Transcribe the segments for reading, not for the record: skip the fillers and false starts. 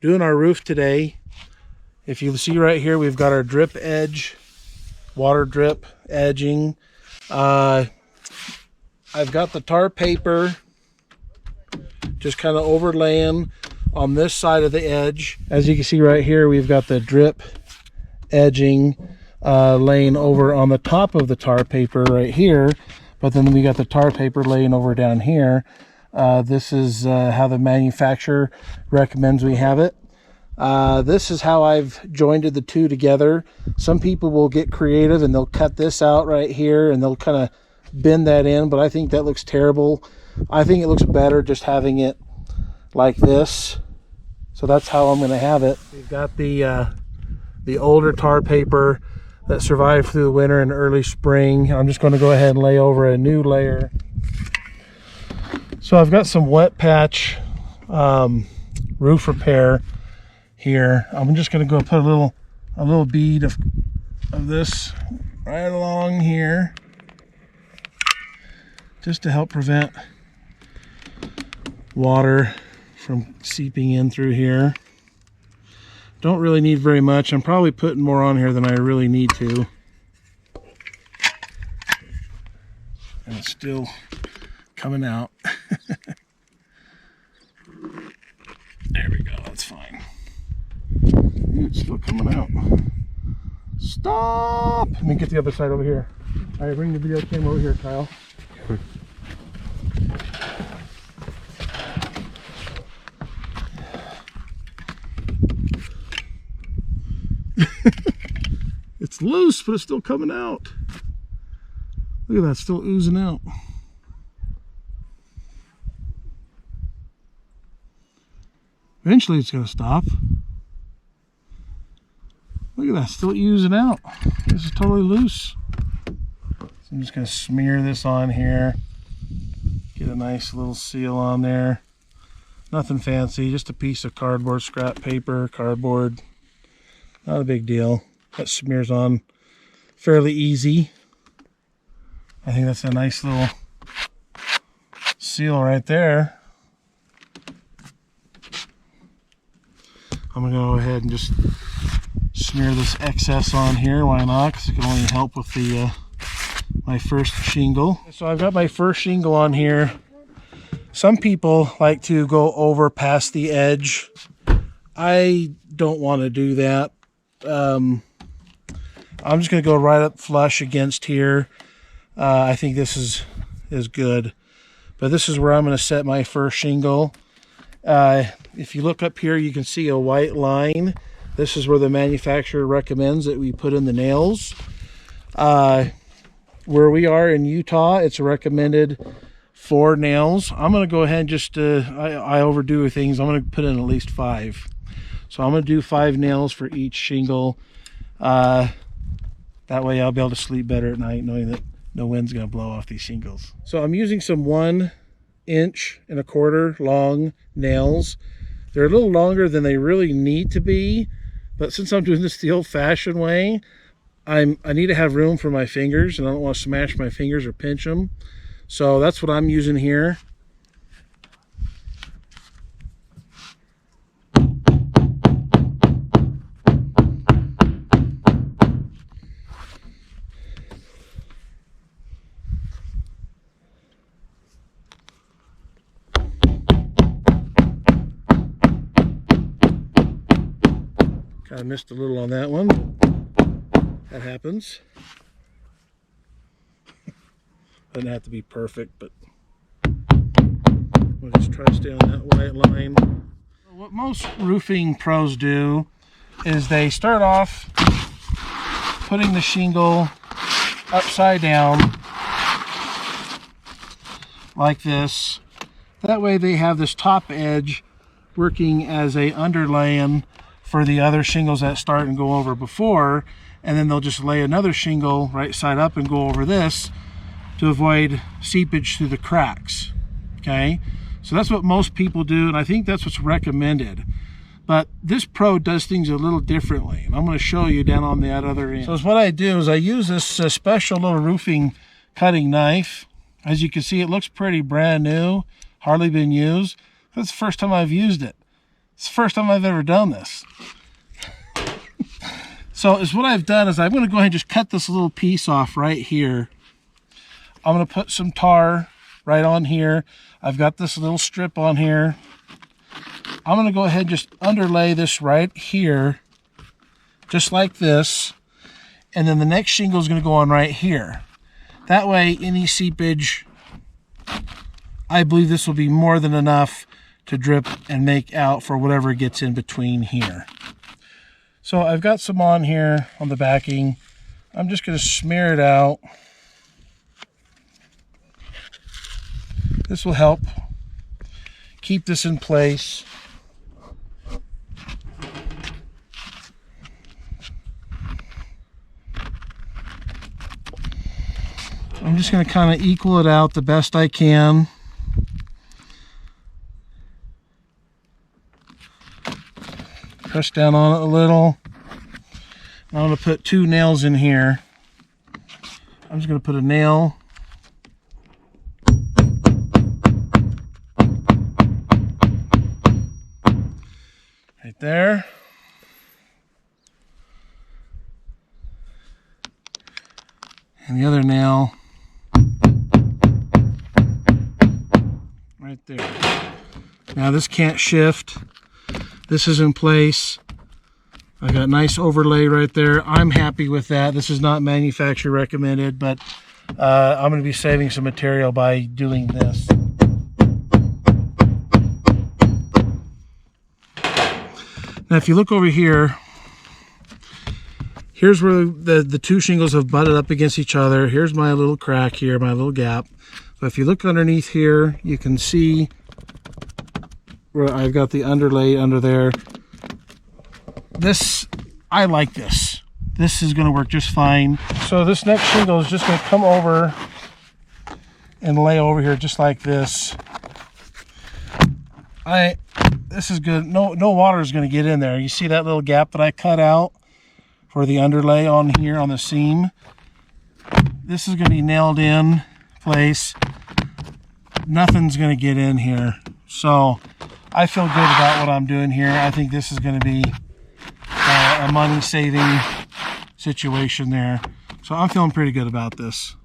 doing our roof today. If you see right here, we've got our drip edge, water drip edging. I've got the tar paper just kind of overlaying on this side of the edge. As you can see right here, we've got the drip edging laying over on the top of the tar paper right here, but then we got the tar paper laying over down here. This is how the manufacturer recommends we have it. This is how I've joined the two together. Some people will get creative and they'll cut this out right here and they'll kind of bend that in, but I think that looks terrible. I think it looks better just having it like this. So that's how I'm going to have it. We've got the older tar paper that survived through the winter and early spring. I'm just going to go ahead and lay over a new layer. So I've got some wet patch roof repair here. I'm just going to go put a little bead of this right along here, just to help prevent water from seeping in through here. Don't really need very much. I'm probably putting more on here than I really need to. And it's still coming out. There we go, that's fine. It's still coming out. Stop! Let me get the other side over here. All right, bring the video camera over here, Kyle. It's loose, but it's still coming out. Look at that, still oozing out. Eventually it's going to stop. Look at that, still oozing out. This is totally loose. So I'm just going to smear this on here. Get a nice little seal on there. Nothing fancy, just a piece of cardboard, scrap paper, cardboard. Not a big deal. That smears on fairly easy. I think that's a nice little seal right there. I'm going to go ahead and just smear this excess on here. Why not? Because it can only help with the my first shingle. So I've got my first shingle on here. Some people like to go over past the edge. I don't want to do that. I'm just going to go right up flush against here. I think this is good. But this is where I'm going to set my first shingle. If you look up here, you can see a white line. This is where the manufacturer recommends that we put in the nails. Where we are in Utah, it's recommended 4 nails. I'm going to go ahead and just, I overdo things. I'm going to put in at least 5. So I'm going to do 5 nails for each shingle. That way I'll be able to sleep better at night knowing that no wind's going to blow off these shingles. So I'm using some 1 1.25 inch long nails. They're a little longer than they really need to be, but since I'm doing this the old-fashioned way, I need to have room for my fingers, and I don't want to smash my fingers or pinch them. So that's what I'm using here. Kind of missed a little on that one. That happens. Doesn't have to be perfect, but we'll just try to stay on that white line. What most roofing pros do is they start off putting the shingle upside down like this. That way they have this top edge working as a underlaying for the other shingles that start and go over before, and then they'll just lay another shingle right side up and go over this to avoid seepage through the cracks. Okay, so that's what most people do, and I think that's what's recommended. But this pro does things a little differently, and I'm going to show you down on that other end. So what I do is I use this special little roofing cutting knife. As you can see, it looks pretty brand new, hardly been used. That's the first time I've used it. It's the first time I've ever done this. So is what I've done is I'm going to go ahead and just cut this little piece off right here. I'm going to put some tar right on here. I've got this little strip on here. I'm going to go ahead and just underlay this right here, just like this. And then the next shingle is going to go on right here. That way, any seepage, I believe this will be more than enough to drip and make out for whatever gets in between here. So I've got some on here on the backing. I'm just going to smear it out. This will help keep this in place. I'm just going to kind of equal it out the best I can. Press down on it a little. Now I'm going to put 2 nails in here. I'm just going to put a nail right there. And the other nail right there. Now this can't shift. This is in place. I got a nice overlay right there. I'm happy with that. This is not manufacturer recommended, but I'm going to be saving some material by doing this. Now if you look over here, here's where the 2 shingles have butted up against each other. Here's my little crack here, my little gap. But if you look underneath here, you can see where I've got the underlay under there. This, I like this. This is going to work just fine. So this next shingle is just going to come over and lay over here just like this. This is good. No water is going to get in there. You see that little gap that I cut out for the underlay on here on the seam? This is going to be nailed in place. Nothing's going to get in here. So I feel good about what I'm doing here. I think this is going to be a money saving situation there. So I'm feeling pretty good about this.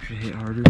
Should hit harder.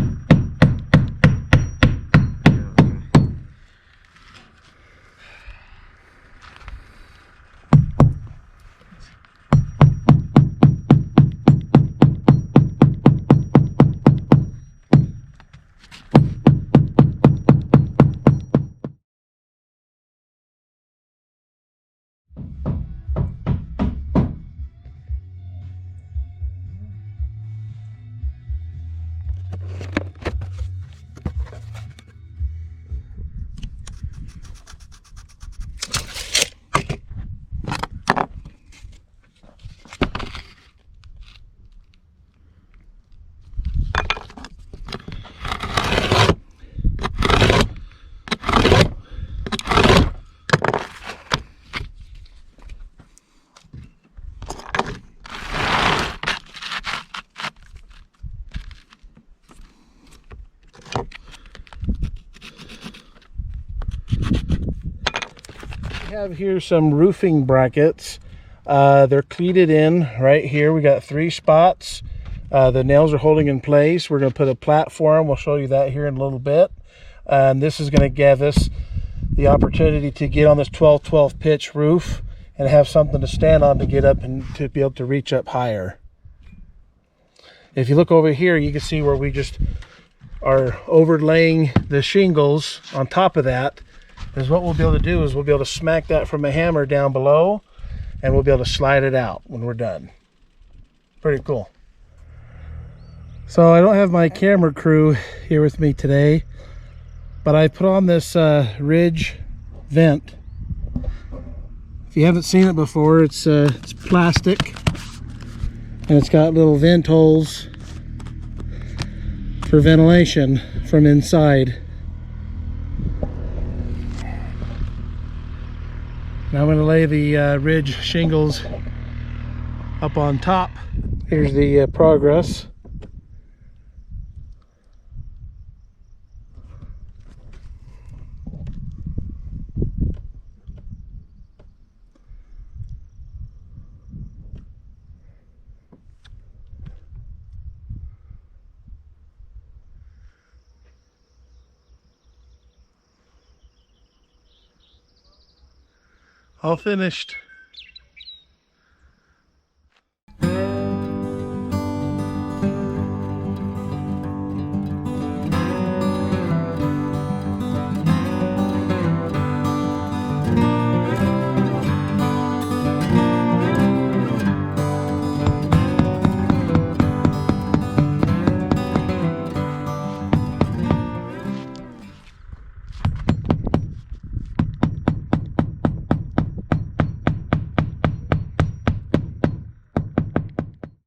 Have here some roofing brackets. They're cleated in right here. We got 3 spots. The nails are holding in place. We're going to put a platform. We'll show you that here in a little bit. And this is going to give us the opportunity to get on this 12-12 pitch roof and have something to stand on to get up and to be able to reach up higher. If you look over here, you can see where we just are overlaying the shingles on top of that. Is what we'll be able to do is we'll be able to smack that from a hammer down below, and we'll be able to slide it out when we're done. Pretty cool. So I don't have my camera crew here with me today, but I put on this ridge vent. If you haven't seen it before, it's plastic, and it's got little vent holes for ventilation from inside. Now I'm going to lay the ridge shingles up on top. Here's the progress. All finished.